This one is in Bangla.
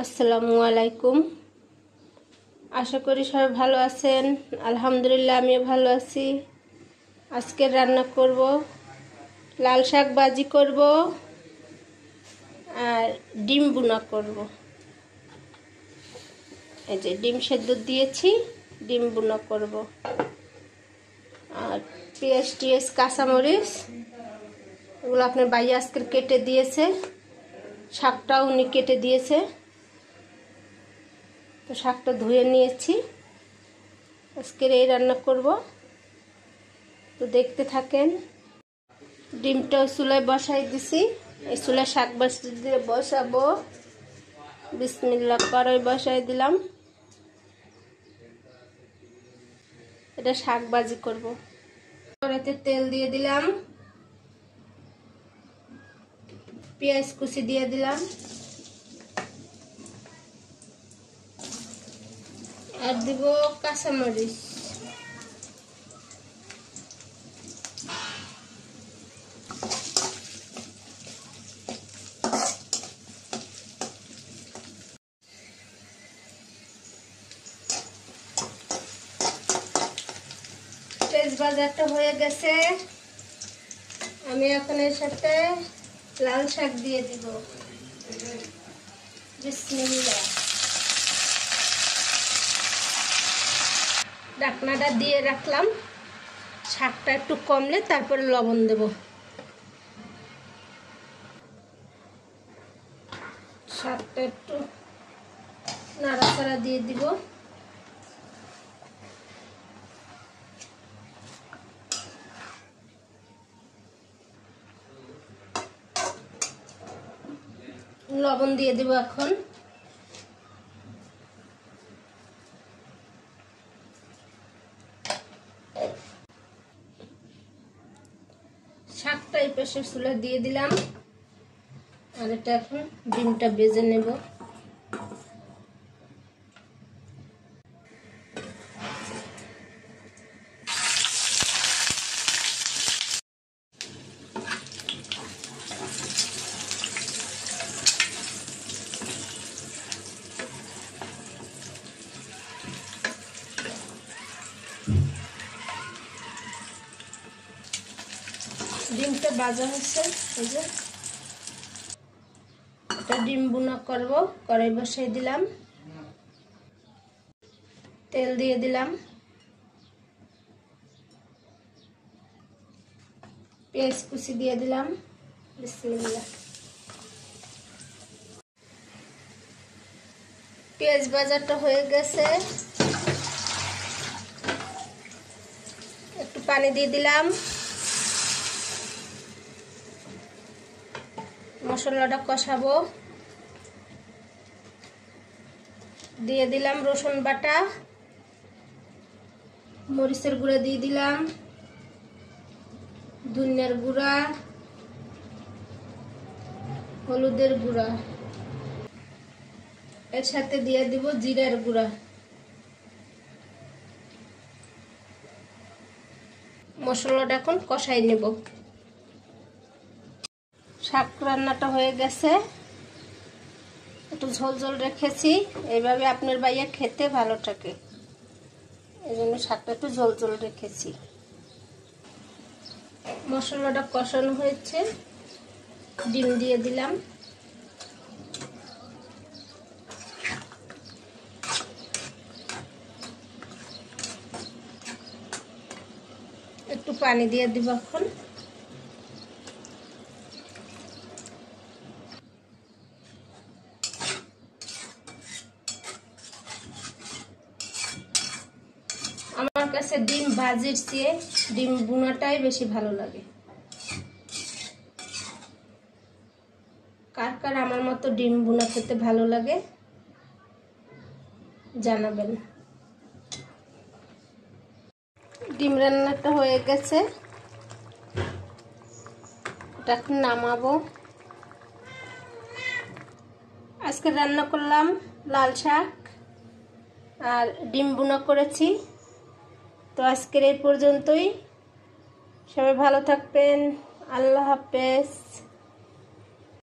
আসসালামু আলাইকুম। আশা করি সবাই ভালো আছেন। আলহামদুলিল্লাহ আমিও ভালো আছি। আজকে রান্না করব লাল শাক ভাজি করব আর ডিম ভুনা করব। এই যে ডিম সেদ্ধ দিয়েছি, ডিম ভুনা করব। আর পেঁয়াজ টিয়াজ কাঁচামরিচ এগুলো আপনার ভাই আজকে কেটে দিয়েছে, শাকটাও উনি কেটে দিয়েছে। তো শাকটা ধুয়ে নিয়েছি, আজকের এই রান্না করব। তো দেখতে থাকেন। ডিমটাও চুলায় বসাই দিছি, এই চুলায় শাক ভাজি দিয়ে বসাবো। বিসমিল্লাহ কড়াই বসাই দিলাম, এটা শাক ভাজি করব। কড়াইতে তেল দিয়ে দিলাম, পেঁয়াজ কুচি দিয়ে দিলাম, আর দিব কাঁচামরিচ। ভাজাটা হয়ে গেছে, আমি এখন এর সাথে লাল শাক দিয়ে দিব। বিসমিল্লাহ। ঢাকনাটা দিয়ে রাখলাম, শাকটা একটু কমলে তারপরে লবণ দেব। শাকটা একটু নাড়াচাড়া দিয়ে দিব। লবণ দিয়ে দিব এখন। শাকটা এই পাশে চুলা দিয়ে দিলাম, আর এটা এখন ডিমটা ভেজে নেব। ডিমটা ভাজা হচ্ছে, এই যে এটা ডিম ভুনা করব। কড়াই বসাই দিলাম, তেল দিয়ে দিলাম, পেঁয়াজ কুচি দিয়ে দিলাম। বিসমিল্লাহ। পেঁয়াজ ভাজাটা হয়ে গেছে, একটু পানি দিয়ে দিলাম। মশলাটা কষাবো। দিয়ে দিলাম রসুন বাটা, মরিচের গুঁড়া দিয়ে দিলাম, ধনিয়ার গুঁড়া, হলুদের গুঁড়া, এর সাথে দিয়ে দিব জিরার গুঁড়া। মশলাটা এখন কষাই নেব। শাক রান্নাটা হয়ে গেছে, একটু ঝোল ঝোল রেখেছি। এইভাবে আপনার ভাইয়া খেতে ভালো থাকে, এই জন্য শাকটা একটু ঝোল ঝোল রেখেছি। মশলাটা কষানো হয়েছে, ডিম দিয়ে দিলাম। একটু পানি দিয়ে দিব এখন। আমার কাছে ডিম ভাজির চেয়ে ডিম ভুনাটাই বেশি ভালো লাগে। কার কার আমার মতো ডিম ভুনা খেতে ভালো লাগে জানাবেন। ডিম রান্নাটা হয়ে গেছে, এটা এখন নামাবো। আজকে রান্না করলাম লাল শাক আর ডিম ভুনা করেছি। তো আজকের এই পর্যন্তই। সবাই ভালো থাকবেন। আল্লাহ হাফেজ।